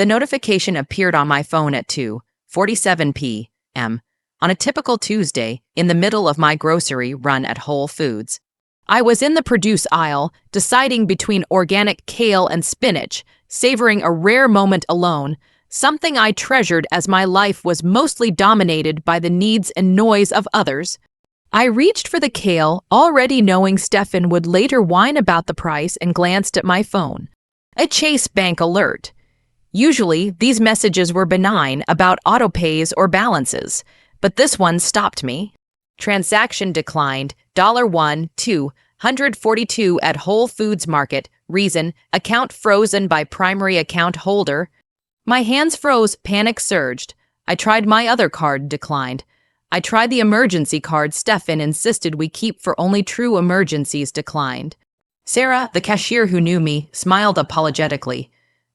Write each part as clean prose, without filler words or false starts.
The notification appeared on my phone at 2:47 p.m. on a typical Tuesday in the middle of my grocery run at Whole Foods. I was in the produce aisle, deciding between organic kale and spinach, savoring a rare moment alone, something I treasured as my life was mostly dominated by the needs and noise of others. I reached for the kale, already knowing Stefan would later whine about the price, and glanced at my phone. A Chase Bank alert. Usually, these messages were benign about autopays or balances, but this one stopped me. Transaction declined, $1 $242 at Whole Foods Market. Reason, account frozen by primary account holder. My hands froze, panic surged. I tried my other card, declined. I tried the emergency card Stefan insisted we keep for only true emergencies, declined. Sarah, the cashier who knew me, smiled apologetically.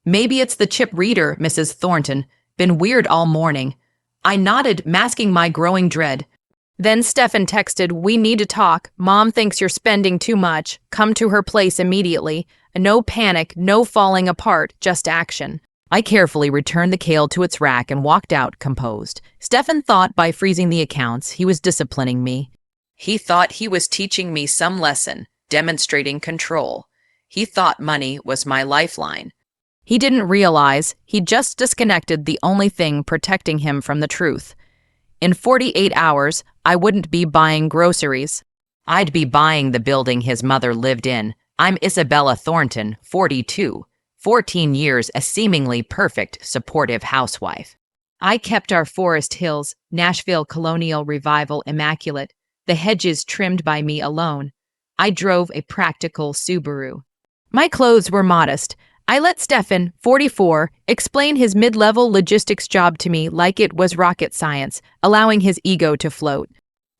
Maybe it's the chip reader, Mrs. Thornton. Been weird all morning. I nodded, masking my growing dread. Then Stefan texted, we need to talk. Mom thinks you're spending too much. Come to her place immediately. No panic, no falling apart, just action. I carefully returned the kale to its rack and walked out, composed. Stefan thought by freezing the accounts, he was disciplining me. He thought he was teaching me some lesson, demonstrating control. He thought money was my lifeline. He didn't realize he'd just disconnected the only thing protecting him from the truth. In 48 hours, I wouldn't be buying groceries. I'd be buying the building his mother lived in. I'm Isabella Thornton, 42. 14 years a seemingly perfect, supportive housewife. I kept our Forest Hills, Nashville colonial revival immaculate, the hedges trimmed by me alone. I drove a practical Subaru. My clothes were modest. I let Stefan, 44, explain his mid-level logistics job to me like it was rocket science, allowing his ego to float.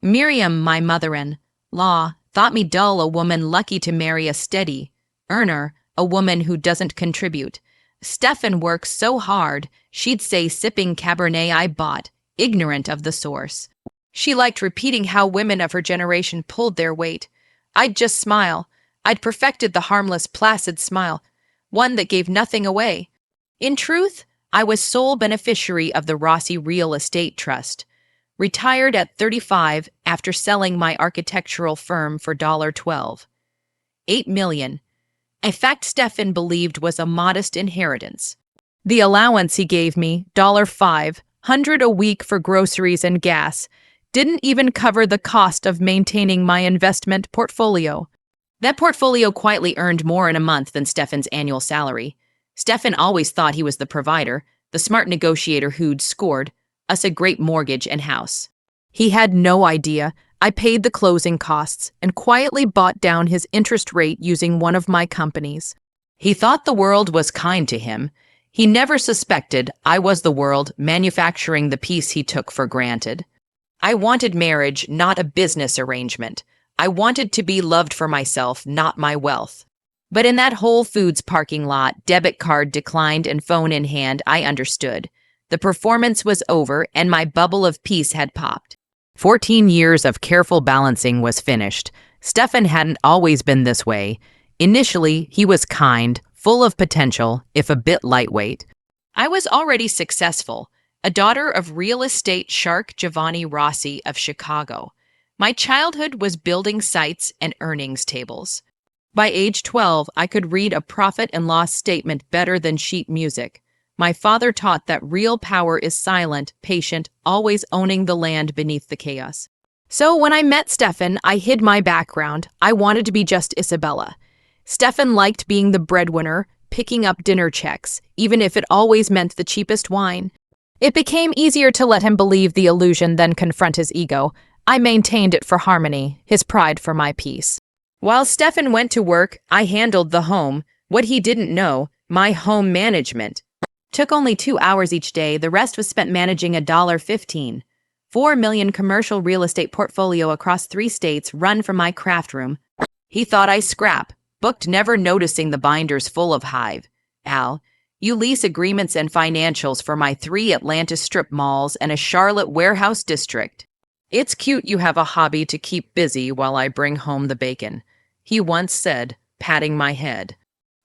Miriam, my mother-in-law, thought me dull, a woman lucky to marry a steady earner, a woman who doesn't contribute. Stefan works so hard, she'd say, sipping Cabernet I bought, ignorant of the source. She liked repeating how women of her generation pulled their weight. I'd just smile. I'd perfected the harmless, placid smile, one that gave nothing away. In truth, I was sole beneficiary of the Rossi Real Estate Trust. Retired at 35 after selling my architectural firm for $12. $8 million. A fact Stefan believed was a modest inheritance. The allowance he gave me, $500 a week for groceries and gas, didn't even cover the cost of maintaining my investment portfolio. That portfolio quietly earned more in a month than Stefan's annual salary. Stefan always thought he was the provider, the smart negotiator who'd scored us a great mortgage and house. He had no idea I paid the closing costs and quietly bought down his interest rate using one of my companies. He thought the world was kind to him. He never suspected I was the world manufacturing the peace he took for granted. I wanted marriage, not a business arrangement. I wanted to be loved for myself, not my wealth. But in that Whole Foods parking lot, debit card declined and phone in hand, I understood. The performance was over and my bubble of peace had popped. 14 years of careful balancing was finished. Stefan hadn't always been this way. Initially, he was kind, full of potential, if a bit lightweight. I was already successful, a daughter of real estate shark Giovanni Rossi of Chicago. My childhood was building sites and earnings tables. By age 12, I could read a profit and loss statement better than sheet music. My father taught that real power is silent, patient, always owning the land beneath the chaos. So when I met Stefan, I hid my background. I wanted to be just Isabella. Stefan liked being the breadwinner, picking up dinner checks, even if it always meant the cheapest wine. It became easier to let him believe the illusion than confront his ego. I maintained it for harmony, his pride for my peace. While Stefan went to work, I handled the home. What he didn't know, my home management. Took only 2 hours each day, the rest was spent managing a $15, $4 million commercial real estate portfolio across 3 states run from my craft room. He thought I scrap, booked never noticing the binders full of hive. Al, you lease agreements and financials for my 3 Atlanta strip malls and a Charlotte warehouse district. It's cute you have a hobby to keep busy while I bring home the bacon, he once said, patting my head.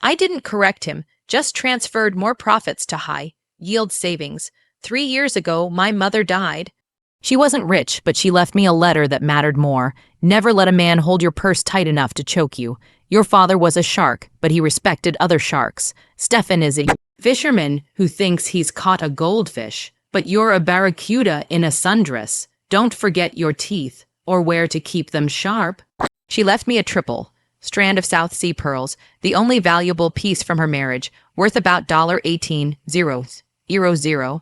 I didn't correct him, Just transferred more profits to high yield savings. 3 years ago, my mother died. She wasn't rich, but she left me a letter that mattered more. Never let a man hold your purse tight enough to choke you. Your father was a shark, but he respected other sharks. Stefan is a fisherman who thinks he's caught a goldfish, but you're a barracuda in a sundress. Don't forget your teeth, or where to keep them sharp. She left me a triple strand of South Sea pearls, the only valuable piece from her marriage, worth about $18,000.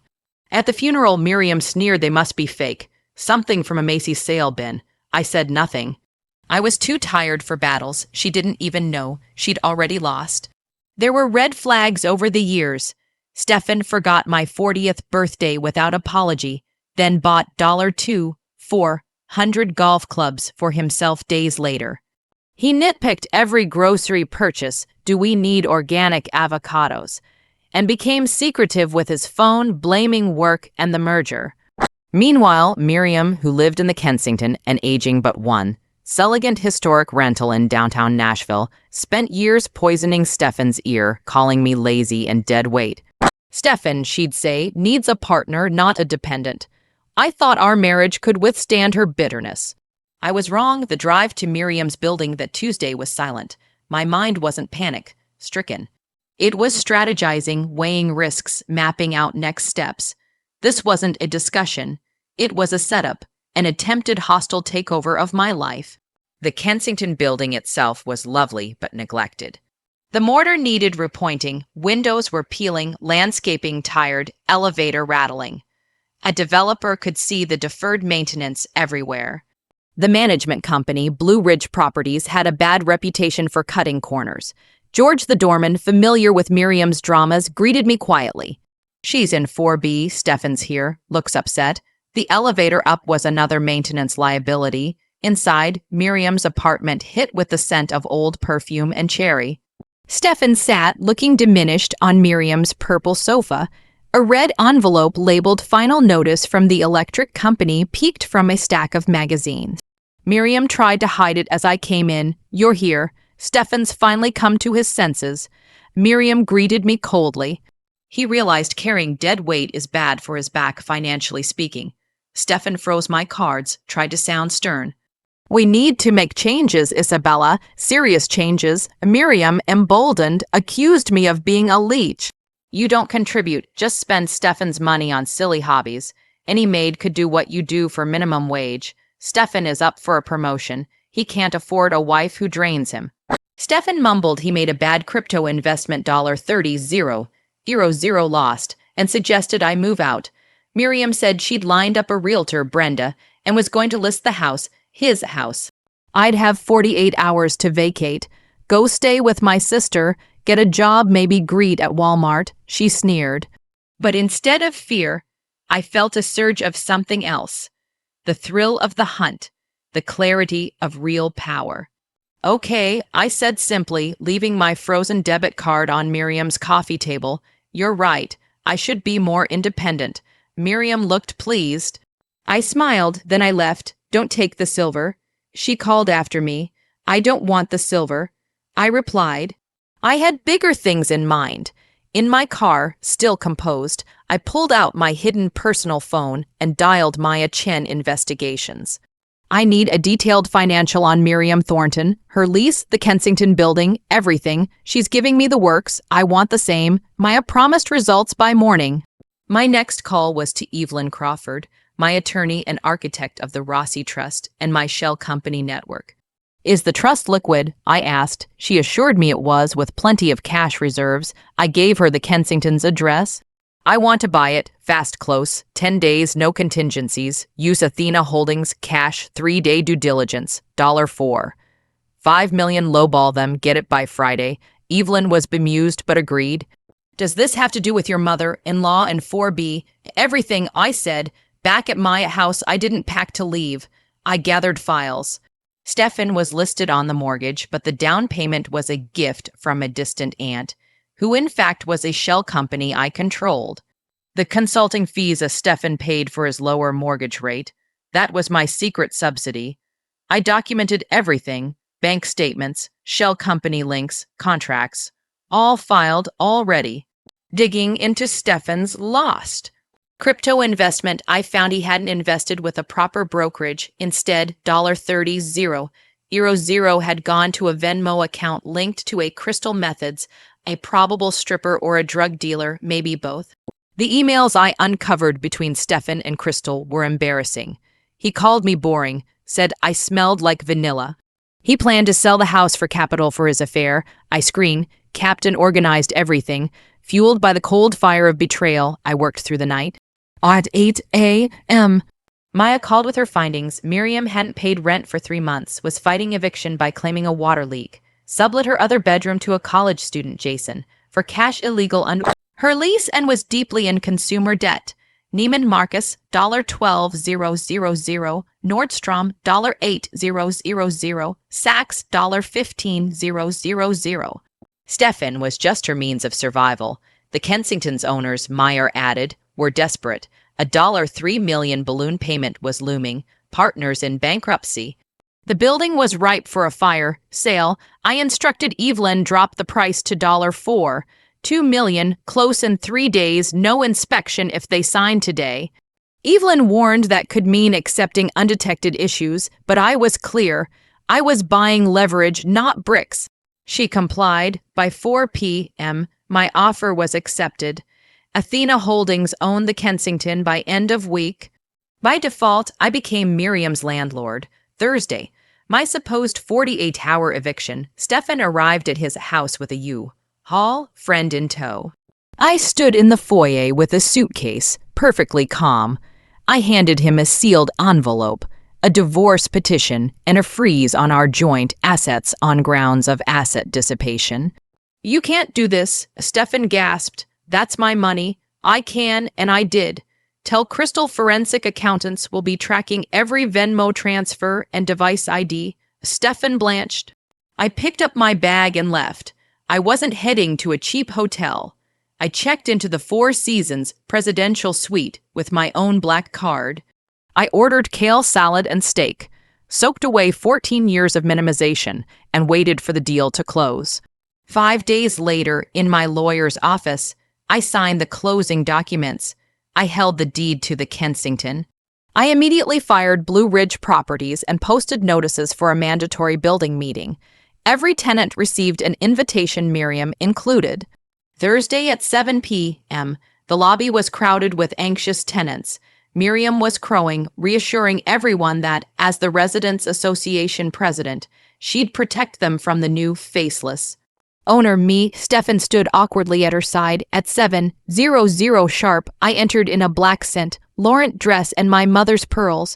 At the funeral, Miriam sneered they must be fake, something from a Macy's sale bin. I said nothing. I was too tired for battles she didn't even know she'd already lost. There were red flags over the years. Stefan forgot my 40th birthday without apology, then bought $2,400 golf clubs for himself days later. He nitpicked every grocery purchase, do we need organic avocados, and became secretive with his phone, blaming work and the merger. Meanwhile, Miriam, who lived in the Kensington and aging but one, Seligant historic rental in downtown Nashville, spent years poisoning Stefan's ear, calling me lazy and dead weight. Stefan, she'd say, needs a partner, not a dependent. I thought our marriage could withstand her bitterness. I was wrong. The drive to Miriam's building that Tuesday was silent. My mind wasn't panic-stricken. It was strategizing, weighing risks, mapping out next steps. This wasn't a discussion. It was a setup, an attempted hostile takeover of my life. The Kensington building itself was lovely but neglected. The mortar needed repointing, windows were peeling, landscaping tired, elevator rattling. A developer could see the deferred maintenance everywhere. The management company, Blue Ridge Properties, had a bad reputation for cutting corners. George the doorman, familiar with Miriam's dramas, greeted me quietly. She's in 4B, Stefan's here, looks upset. The elevator up was another maintenance liability. Inside, Miriam's apartment hit with the scent of old perfume and cherry. Stefan sat, looking diminished, on Miriam's purple sofa. A red envelope labeled Final Notice from the electric company peeked from a stack of magazines. Miriam tried to hide it as I came in. You're here. Stefan's finally come to his senses. Miriam greeted me coldly. He realized carrying dead weight is bad for his back, financially speaking. Stefan froze my cards, tried to sound stern. We need to make changes, Isabella. Serious changes. Miriam, emboldened, accused me of being a leech. You don't contribute, just spend Stefan's money on silly hobbies. Any maid could do what you do for minimum wage. Stefan is up for a promotion. He can't afford a wife who drains him. Stefan mumbled he made a bad crypto investment $30,000 lost, and suggested I move out. Miriam said she'd lined up a realtor, Brenda, and was going to list the house, his house. I'd have 48 hours to vacate. Go stay with my sister, get a job, maybe greet at Walmart, she sneered. But instead of fear, I felt a surge of something else. The thrill of the hunt, the clarity of real power. Okay, I said simply, leaving my frozen debit card on Miriam's coffee table. You're right, I should be more independent. Miriam looked pleased. I smiled, then I left. Don't take the silver. She called after me. I don't want the silver. I replied. I had bigger things in mind. In my car, still composed, I pulled out my hidden personal phone and dialed Maya Chen Investigations. I need a detailed financial on Miriam Thornton, her lease, the Kensington building, everything. She's giving me the works. I want the same. Maya promised results by morning. My next call was to Evelyn Crawford, my attorney and architect of the Rossi Trust and my shell company network. Is the trust liquid? I asked. She assured me it was, with plenty of cash reserves. I gave her the Kensington's address. I want to buy it, fast close, 10 days, no contingencies, use Athena Holdings, cash, 3-day due diligence, $4. $5 million, lowball them, get it by Friday. Evelyn was bemused but agreed. Does this have to do with your mother-in-law and 4B? Everything, I said. Back at my house, I didn't pack to leave. I gathered files. Stefan was listed on the mortgage, but the down payment was a gift from a distant aunt, who in fact was a shell company I controlled. The consulting fees Stefan paid for his lower mortgage rate, that was my secret subsidy. I documented everything, bank statements, shell company links, contracts. All filed, all ready. Digging into Stefan's lost. Crypto investment, I found he hadn't invested with a proper brokerage. Instead, $30,000 had gone to a Venmo account linked to a Crystal Methods, a probable stripper or a drug dealer, maybe both. The emails I uncovered between Stefan and Crystal were embarrassing. He called me boring, said I smelled like vanilla. He planned to sell the house for capital for his affair. I screen, capped and organized everything. Fueled by the cold fire of betrayal, I worked through the night. At 8 a.m., Maya called with her findings. Miriam hadn't paid rent for 3 months, was fighting eviction by claiming a water leak, sublet her other bedroom to a college student, Jason, for cash illegal under her lease and was deeply in consumer debt. Neiman Marcus, $12,000, Nordstrom, $8,000, Saks, $15,000. Stefan was just her means of survival. The Kensington's owners, Meyer added, were desperate. A $3 million balloon payment was looming, partners in bankruptcy. The building was ripe for a fire sale. I instructed Evelyn drop the price to $4. $2 million, close in 3 days, no inspection if they sign today. Evelyn warned that could mean accepting undetected issues, but I was clear. I was buying leverage, not bricks. She complied. By 4 p.m., my offer was accepted. Athena Holdings owned the Kensington by end of week. By default, I became Miriam's landlord. Thursday, my supposed 48-hour eviction, Stefan arrived at his house with a U-Haul, friend in tow. I stood in the foyer with a suitcase, perfectly calm. I handed him a sealed envelope, a divorce petition, and a freeze on our joint assets on grounds of asset dissipation. You can't do this, Stefan gasped. That's my money. I can, and I did. Tell Crystal forensic accountants will be tracking every Venmo transfer and device ID. Stefan blanched. I picked up my bag and left. I wasn't heading to a cheap hotel. I checked into the Four Seasons presidential suite with my own black card. I ordered kale salad and steak, soaked away 14 years of minimization, and waited for the deal to close. 5 days later, in my lawyer's office, I signed the closing documents. I held the deed to the Kensington. I immediately fired Blue Ridge Properties and posted notices for a mandatory building meeting. Every tenant received an invitation, Miriam included. Thursday at 7 p.m., the lobby was crowded with anxious tenants. Miriam was crowing, reassuring everyone that, as the Residents Association president, she'd protect them from the new faceless owner. Me, Stefan stood awkwardly at her side. At 7:00 sharp, I entered in a black St. Laurent dress and my mother's pearls.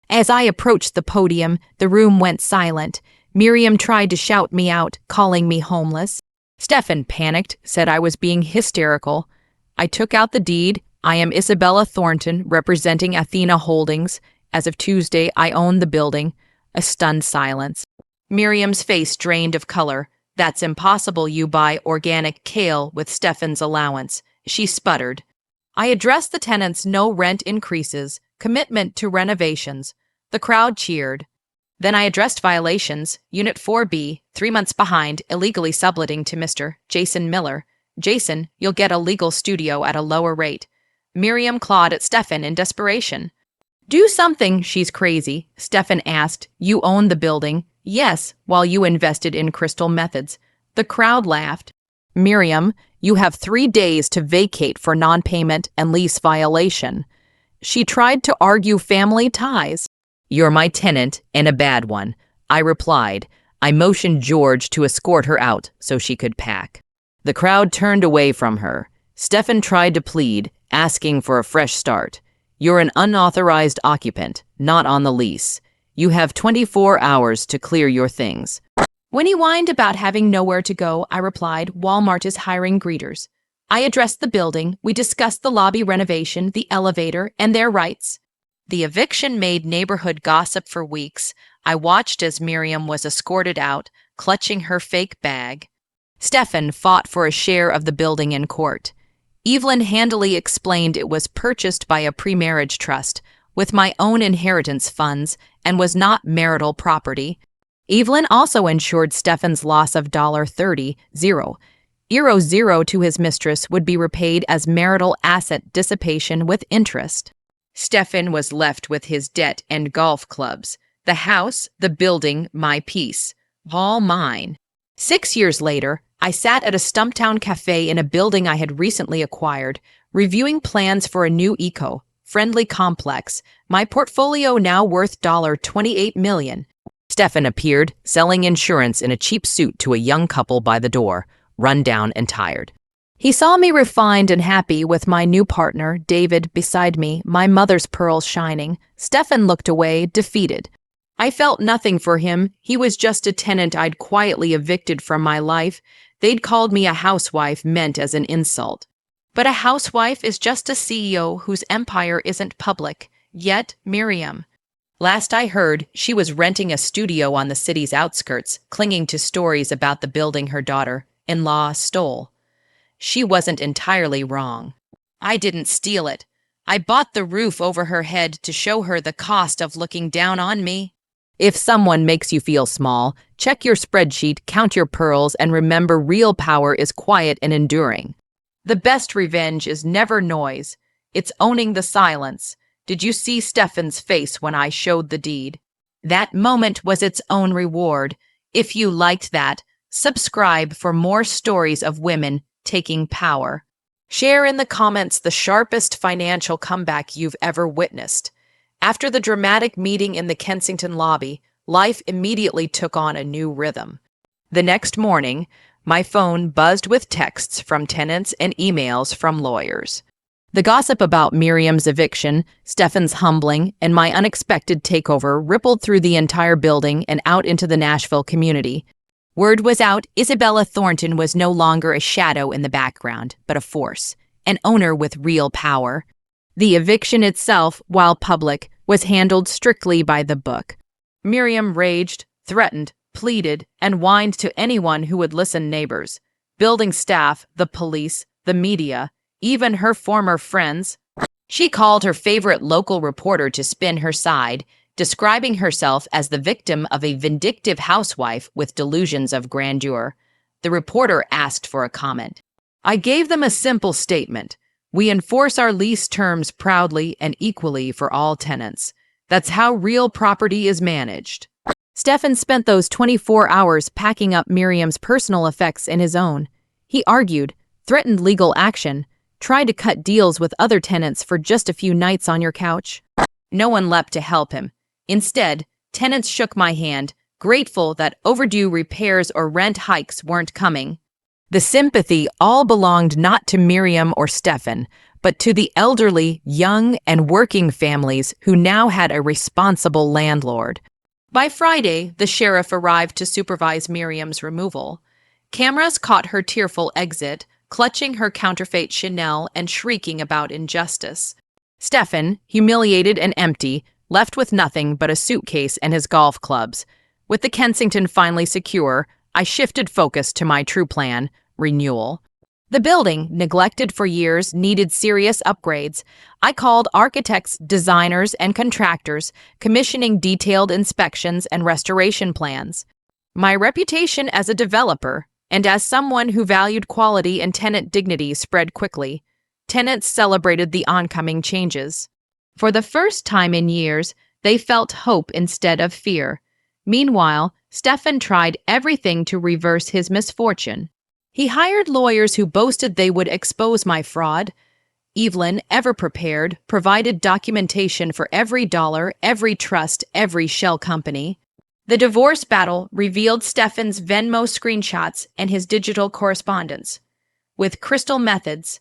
As I approached the podium, the room went silent. Miriam tried to shout me out, calling me homeless. Stefan panicked, said I was being hysterical. I took out the deed. I am Isabella Thornton, representing Athena Holdings. As of Tuesday, I own the building. A stunned silence. Miriam's face drained of color. That's impossible. You buy organic kale with Stefan's allowance. She sputtered. I addressed the tenants' no rent increases, commitment to renovations. The crowd cheered. Then I addressed violations. Unit 4B, 3 months behind, illegally subletting to Mr. Jason Miller. Jason, you'll get a legal studio at a lower rate. Miriam clawed at Stefan in desperation. Do something, she's crazy, Stefan asked. You own the building. Yes, while you invested in Crystal Methods. The crowd laughed. Miriam, you have 3 days to vacate for non-payment and lease violation. She tried to argue family ties. You're my tenant, and a bad one, I replied. I motioned George to escort her out so she could pack. The crowd turned away from her. Stefan tried to plead, asking for a fresh start. You're an unauthorized occupant, not on the lease. You have 24 hours to clear your things. When he whined about having nowhere to go, I replied, Walmart is hiring greeters. I addressed the building. We discussed the lobby renovation, the elevator, and their rights. The eviction made neighborhood gossip for weeks. I watched as Miriam was escorted out, clutching her fake bag. Stefan fought for a share of the building in court. Evelyn handily explained it was purchased by a pre-marriage trust with my own inheritance funds and was not marital property. Evelyn also insured Stefan's loss of $30,000. euro 0 to his mistress would be repaid as marital asset dissipation with interest. Stefan was left with his debt and golf clubs, the house, the building, my peace, all mine. 6 years later, I sat at a Stumptown cafe in a building I had recently acquired, reviewing plans for a new eco-friendly complex, my portfolio now worth $28 million. Stefan appeared, selling insurance in a cheap suit to a young couple by the door, run down and tired. He saw me refined and happy with my new partner, David, beside me, my mother's pearls shining. Stefan looked away, defeated. I felt nothing for him. He was just a tenant I'd quietly evicted from my life. They'd called me a housewife meant as an insult. But a housewife is just a CEO whose empire isn't public. Yet, Miriam. Last I heard, she was renting a studio on the city's outskirts, clinging to stories about the building her daughter-in-law stole. She wasn't entirely wrong. I didn't steal it. I bought the roof over her head to show her the cost of looking down on me. If someone makes you feel small, check your spreadsheet, count your pearls, and remember real power is quiet and enduring. The best revenge is never noise. It's owning the silence. Did you see Stefan's face when I showed the deed? That moment was its own reward. If you liked that, subscribe for more stories of women taking power. Share in the comments the sharpest financial comeback you've ever witnessed. After the dramatic meeting in the Kensington lobby, life immediately took on a new rhythm. The next morning, my phone buzzed with texts from tenants and emails from lawyers. The gossip about Miriam's eviction, Stefan's humbling, and my unexpected takeover rippled through the entire building and out into the Nashville community. Word was out, Isabella Thornton was no longer a shadow in the background, but a force, an owner with real power. The eviction itself, while public, was handled strictly by the book. Miriam raged, threatened, pleaded, and whined to anyone who would listen, neighbors, building staff, the police, the media, even her former friends. She called her favorite local reporter to spin her side, describing herself as the victim of a vindictive housewife with delusions of grandeur. The reporter asked for a comment. I gave them a simple statement. We enforce our lease terms proudly and equally for all tenants. That's how real property is managed. Stefan spent those 24 hours packing up Miriam's personal effects in his own. He argued, threatened legal action, tried to cut deals with other tenants for just a few nights on your couch. No one leapt to help him. Instead, tenants shook my hand, grateful that overdue repairs or rent hikes weren't coming. The sympathy all belonged not to Miriam or Stefan, but to the elderly, young, and working families who now had a responsible landlord. By Friday, the sheriff arrived to supervise Miriam's removal. Cameras caught her tearful exit, clutching her counterfeit Chanel and shrieking about injustice. Stefan, humiliated and empty, left with nothing but a suitcase and his golf clubs. With the Kensington finally secure, I shifted focus to my true plan, renewal. The building, neglected for years, needed serious upgrades. I called architects, designers, and contractors, commissioning detailed inspections and restoration plans. My reputation as a developer, and as someone who valued quality and tenant dignity, spread quickly. Tenants celebrated the oncoming changes. For the first time in years, they felt hope instead of fear. Meanwhile, Stefan tried everything to reverse his misfortune. He hired lawyers who boasted they would expose my fraud. Evelyn, ever prepared, provided documentation for every dollar, every trust, every shell company. The divorce battle revealed Stefan's Venmo screenshots and his digital correspondence. With crystal methods,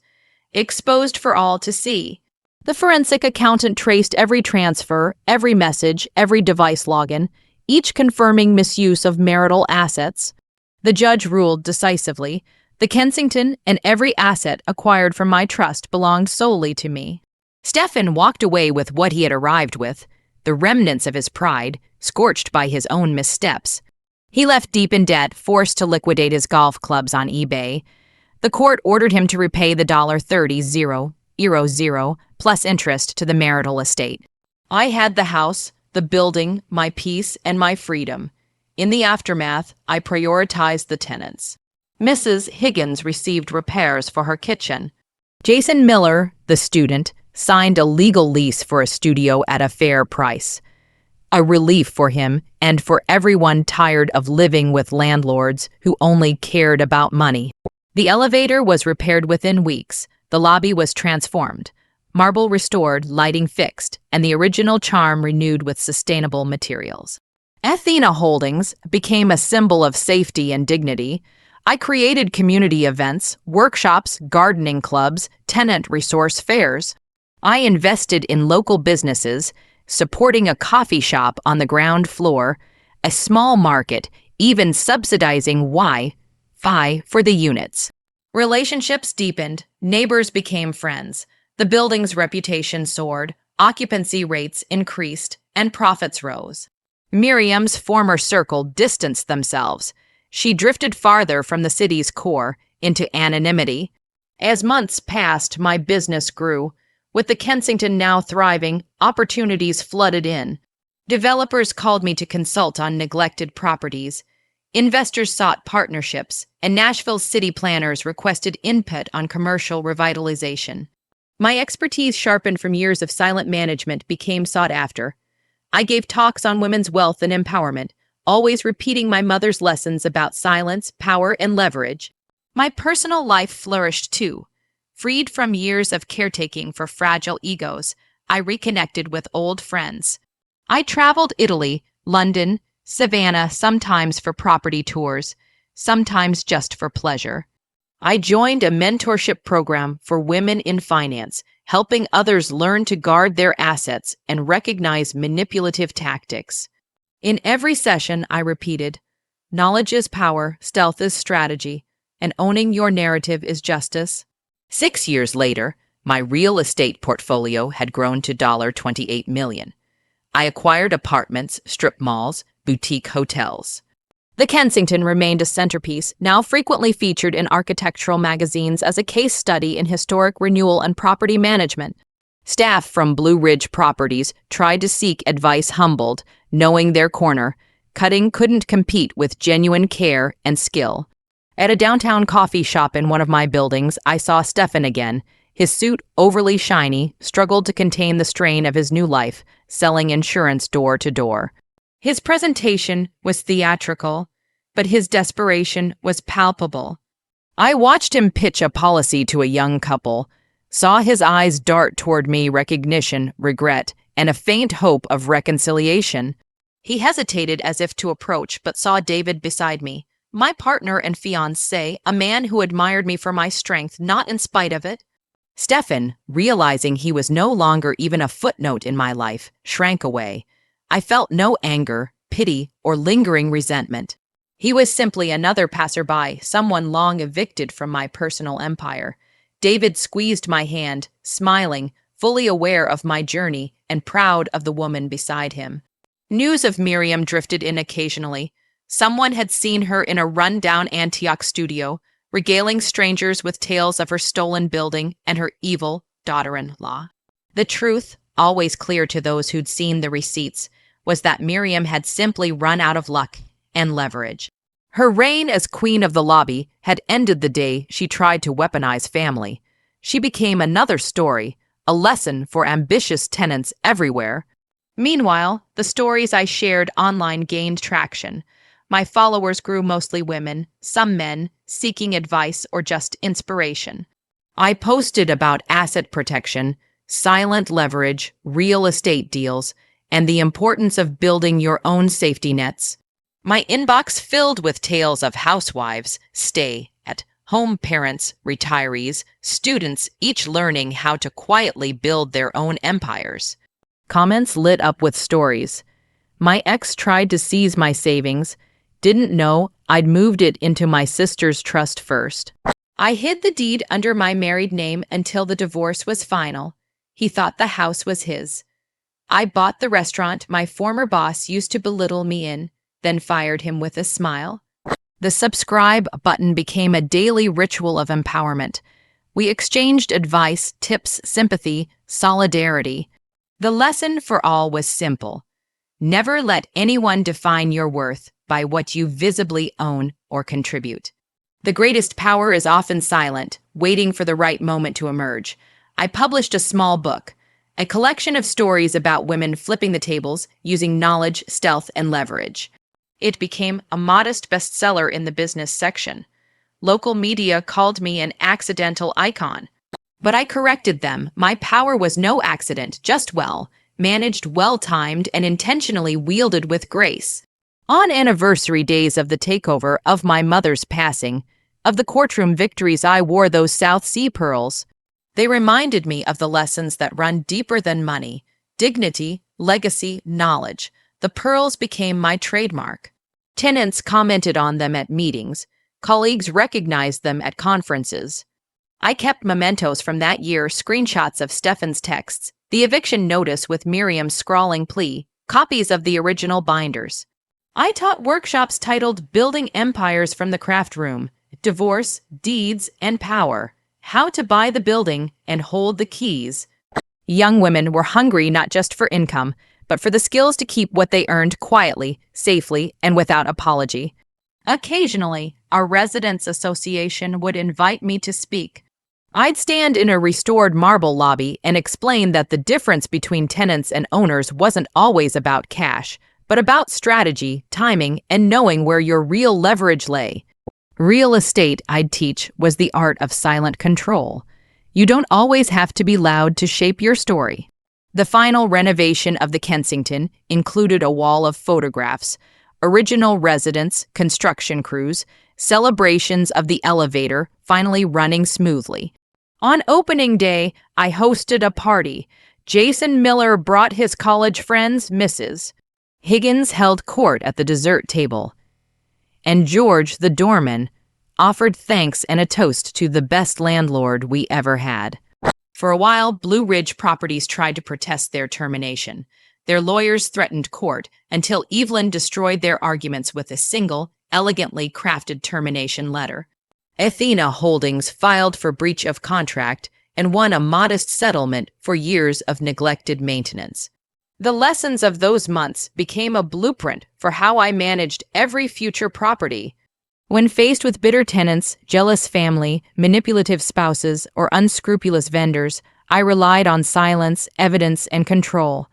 exposed for all to see. The forensic accountant traced every transfer, every message, every device login, each confirming misuse of marital assets. The judge ruled decisively. The Kensington and every asset acquired from my trust belonged solely to me. Stefan walked away with what he had arrived with, the remnants of his pride, scorched by his own missteps. He left deep in debt, forced to liquidate his golf clubs on eBay. The court ordered him to repay the $30 euro 0 plus interest to the marital estate. I had the house, the building, my peace, and my freedom. In the aftermath, I prioritized the tenants. Mrs. Higgins received repairs for her kitchen. Jason Miller, the student, signed a legal lease for a studio at a fair price. A relief for him and for everyone tired of living with landlords who only cared about money. The elevator was repaired within weeks. The lobby was transformed. Marble restored, lighting fixed, and the original charm renewed with sustainable materials. Athena Holdings became a symbol of safety and dignity. I created community events, workshops, gardening clubs, tenant resource fairs. I invested in local businesses, supporting a coffee shop on the ground floor, a small market, even subsidizing Wi-Fi for the units. Relationships deepened, neighbors became friends. The building's reputation soared, occupancy rates increased, and profits rose. Miriam's former circle distanced themselves. She drifted farther from the city's core into anonymity. As months passed, my business grew. With the Kensington now thriving, opportunities flooded in. Developers called me to consult on neglected properties. Investors sought partnerships, and Nashville's city planners requested input on commercial revitalization. My expertise, sharpened from years of silent management, became sought after. I gave talks on women's wealth and empowerment, always repeating my mother's lessons about silence, power, and leverage. My personal life flourished too. Freed from years of caretaking for fragile egos, I reconnected with old friends. I traveled Italy, London, Savannah, sometimes for property tours, sometimes just for pleasure. I joined a mentorship program for women in finance, helping others learn to guard their assets and recognize manipulative tactics. In every session, I repeated, knowledge is power, stealth is strategy, and owning your narrative is justice. 6 years later, my real estate portfolio had grown to $28 million. I acquired apartments, strip malls, boutique hotels. The Kensington remained a centerpiece, now frequently featured in architectural magazines as a case study in historic renewal and property management. Staff from Blue Ridge Properties tried to seek advice humbled, knowing their corner. Cutting couldn't compete with genuine care and skill. At a downtown coffee shop in one of my buildings, I saw Stefan again. His suit, overly shiny, struggled to contain the strain of his new life, selling insurance door to door. His presentation was theatrical, but his desperation was palpable. I watched him pitch a policy to a young couple, saw his eyes dart toward me, recognition, regret, and a faint hope of reconciliation. He hesitated as if to approach, but saw David beside me, my partner and fiancé, a man who admired me for my strength, not in spite of it. Stefan, realizing he was no longer even a footnote in my life, shrank away. I felt no anger, pity, or lingering resentment. He was simply another passerby, someone long evicted from my personal empire. David squeezed my hand, smiling, fully aware of my journey and proud of the woman beside him. News of Miriam drifted in occasionally. Someone had seen her in a run-down Antioch studio, regaling strangers with tales of her stolen building and her evil daughter-in-law. The truth, always clear to those who'd seen the receipts, was that Miriam had simply run out of luck and leverage. Her reign as queen of the lobby had ended the day she tried to weaponize family. She became another story, a lesson for ambitious tenants everywhere. Meanwhile, the stories I shared online gained traction. My followers grew mostly women, some men, seeking advice or just inspiration. I posted about asset protection, silent leverage, real estate deals, and the importance of building your own safety nets. My inbox filled with tales of housewives, stay-at-home parents, retirees, students, each learning how to quietly build their own empires. Comments lit up with stories. My ex tried to seize my savings, didn't know I'd moved it into my sister's trust first. I hid the deed under my married name until the divorce was final. He thought the house was his. I bought the restaurant my former boss used to belittle me in, then fired him with a smile. The subscribe button became a daily ritual of empowerment. We exchanged advice, tips, sympathy, solidarity. The lesson for all was simple. Never let anyone define your worth by what you visibly own or contribute. The greatest power is often silent, waiting for the right moment to emerge. I published a small book, a collection of stories about women flipping the tables using knowledge, stealth, and leverage. It became a modest bestseller in the business section. Local media called me an accidental icon. But I corrected them. My power was no accident, just managed, well-timed, and intentionally wielded with grace. On anniversary days of the takeover, of my mother's passing, of the courtroom victories, I wore those South Sea pearls. They reminded me of the lessons that run deeper than money: dignity, legacy, knowledge. The pearls became my trademark. Tenants commented on them at meetings. Colleagues recognized them at conferences. I kept mementos from that year, screenshots of Stefan's texts, the eviction notice with Miriam's scrawling plea, copies of the original binders. I taught workshops titled Building Empires from the Craft Room, Divorce, Deeds, and Power, How to Buy the Building and Hold the Keys. Young women were hungry not just for income, but for the skills to keep what they earned quietly, safely, and without apology. Occasionally, our residents' association would invite me to speak. I'd stand in a restored marble lobby and explain that the difference between tenants and owners wasn't always about cash, but about strategy, timing, and knowing where your real leverage lay. Real estate, I'd teach, was the art of silent control. You don't always have to be loud to shape your story. The final renovation of the Kensington included a wall of photographs, original residents, construction crews, celebrations of the elevator finally running smoothly. On opening day, I hosted a party. Jason Miller brought his college friends, Mrs. Higgins held court at the dessert table, and George, the doorman, offered thanks and a toast to the best landlord we ever had. For a while, Blue Ridge Properties tried to protest their termination. Their lawyers threatened court until Evelyn destroyed their arguments with a single, elegantly crafted termination letter. Athena Holdings filed for breach of contract and won a modest settlement for years of neglected maintenance. The lessons of those months became a blueprint for how I managed every future property. When faced with bitter tenants, jealous family, manipulative spouses, or unscrupulous vendors, I relied on silence, evidence, and control.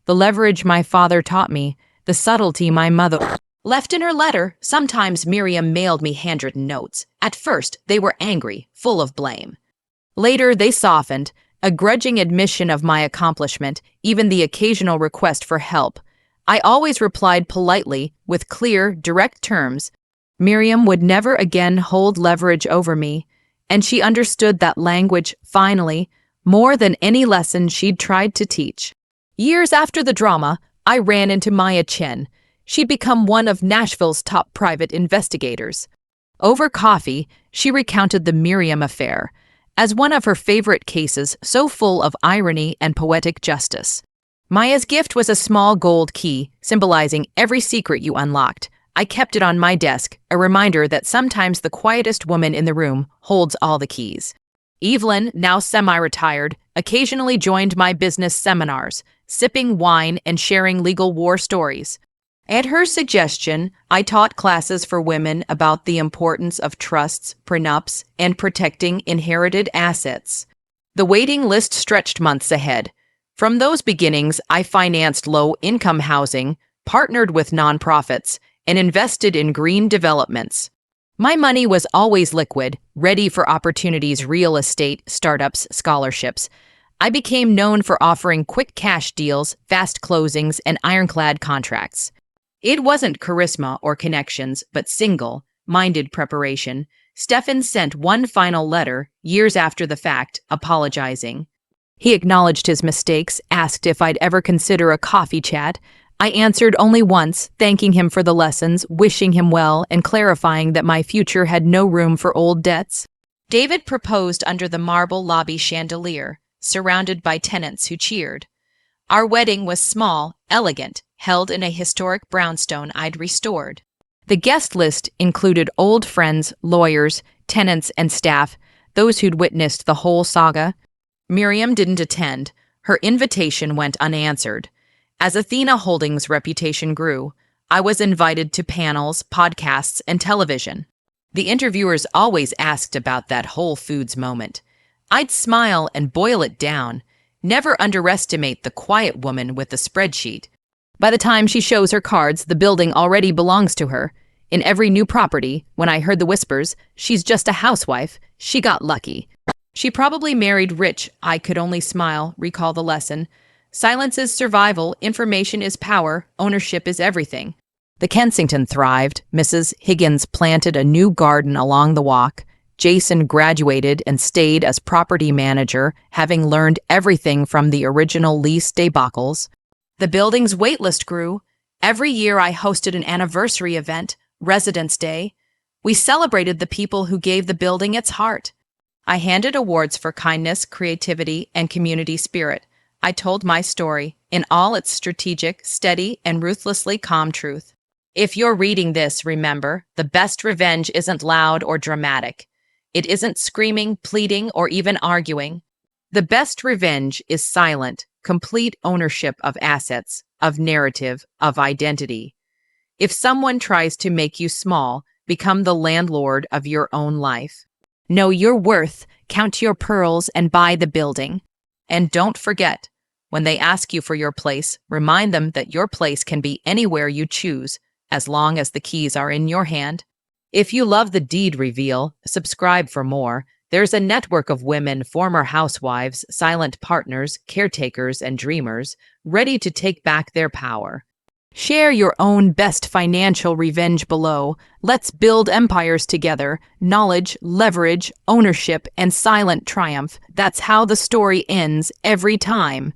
The leverage my father taught me, the subtlety my mother left in her letter. Sometimes Miriam mailed me handwritten notes. At first, they were angry, full of blame. Later, they softened, a grudging admission of my accomplishment, even the occasional request for help. I always replied politely, with clear, direct terms. Miriam would never again hold leverage over me, and she understood that language, finally, more than any lesson she'd tried to teach. Years after the drama, I ran into Maya Chen. She'd become one of Nashville's top private investigators. Over coffee, she recounted the Miriam affair as one of her favorite cases, so full of irony and poetic justice. Maya's gift was a small gold key, symbolizing every secret you unlocked. I kept it on my desk, a reminder that sometimes the quietest woman in the room holds all the keys. Evelyn, now semi-retired, occasionally joined my business seminars, sipping wine and sharing legal war stories. At her suggestion, I taught classes for women about the importance of trusts, prenups, and protecting inherited assets. The waiting list stretched months ahead. From those beginnings, I financed low-income housing, partnered with nonprofits, and invested in green developments. My money was always liquid, ready for opportunities: real estate, startups, scholarships. I became known for offering quick cash deals, fast closings, and ironclad contracts. It wasn't charisma or connections, but single-minded preparation. Stefan sent one final letter, years after the fact, apologizing. He acknowledged his mistakes, asked if I'd ever consider a coffee chat. I answered only once, thanking him for the lessons, wishing him well, and clarifying that my future had no room for old debts. David proposed under the marble lobby chandelier, surrounded by tenants who cheered. Our wedding was small, elegant, held in a historic brownstone I'd restored. The guest list included old friends, lawyers, tenants, and staff, those who'd witnessed the whole saga. Miriam didn't attend. Her invitation went unanswered. As Athena Holdings' reputation grew, I was invited to panels, podcasts, and television. The interviewers always asked about that Whole Foods moment. I'd smile and boil it down. Never underestimate the quiet woman with the spreadsheet. By the time she shows her cards, the building already belongs to her. In every new property, when I heard the whispers, "She's just a housewife," she got lucky. She probably married rich. I could only smile, recall the lesson. Silence is survival, information is power, ownership is everything. The Kensington thrived. Mrs. Higgins planted a new garden along the walk. Jason graduated and stayed as property manager, having learned everything from the original lease debacles. The building's waitlist grew. Every year I hosted an anniversary event, Residence Day. We celebrated the people who gave the building its heart. I handed awards for kindness, creativity, and community spirit. I told my story in all its strategic, steady, and ruthlessly calm truth. If you're reading this, remember, the best revenge isn't loud or dramatic. It isn't screaming, pleading, or even arguing. The best revenge is silent, complete ownership of assets, of narrative, of identity. If someone tries to make you small, become the landlord of your own life. Know your worth, count your pearls, and buy the building. And don't forget, when they ask you for your place, remind them that your place can be anywhere you choose, as long as the keys are in your hand. If you love the deed reveal, subscribe for more. There's a network of women, former housewives, silent partners, caretakers, and dreamers, ready to take back their power. Share your own best financial revenge below. Let's build empires together. Knowledge, leverage, ownership, and silent triumph. That's how the story ends every time.